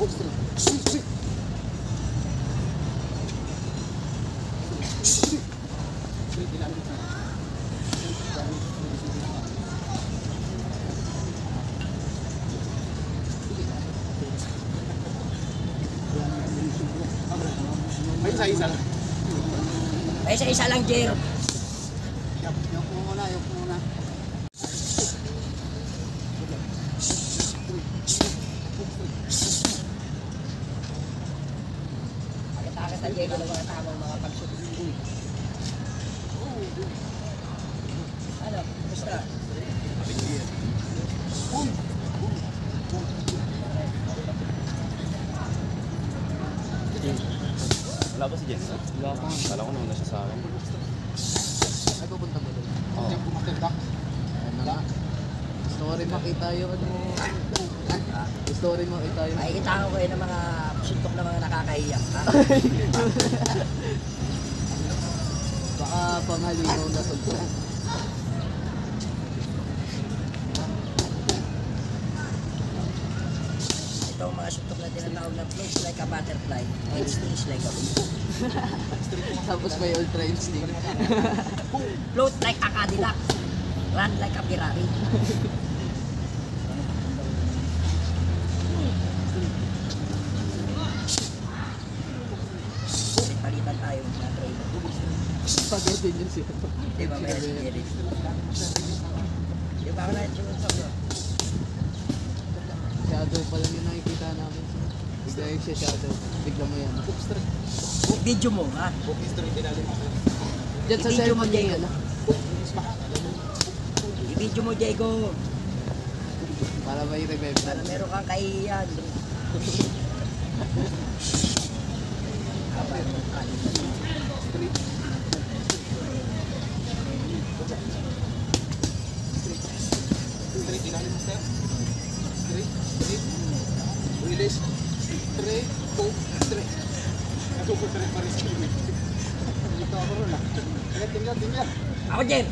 May isa-isa lang. May isa-isa lang, Jer. Yung muna. Agad-agad na, Jer. Yung mga tamang mga pag-shoot. Ano? Gusto? Wala ba si Jens? Wala pa. Kala ko naman na siya sa akin. Ay, pupunta mo doon. Oo. Yung pumatindak. Ano nga? Gusto ko rin makita yung ano. Gusto ko rin makita yung... Makikita ko kayo ng mga suntok na mga nakakahiyak. Ha? Baka panghalinaw na suntok. Ito ang mga suntok na tinatawag na floats like a butterfly. Instincts like a bee. Tapos may ultra instinct. Float like a Cadillac. Run like a Ferrari. Palitan tayo ng driver. Pagod din yun siya. Di ba may spirit? Di ba ako na-suntok yun? Shadow pa lang yung nakikita namin. Bigla yung siya shadow. Bigla mo yan. Video mo, ha? Booking street din natin. Diyan sa I-video mo, cellphone niya Diego. yan. I-video mo, Diego. Para may remember. Para meron kang kahihiyan. Street din natin, master. Street. Release. 3, 2, 3. Nagpupunta rin pa rin sa limit. Dito ako rin, ha? Tingnan. Ako, Jen.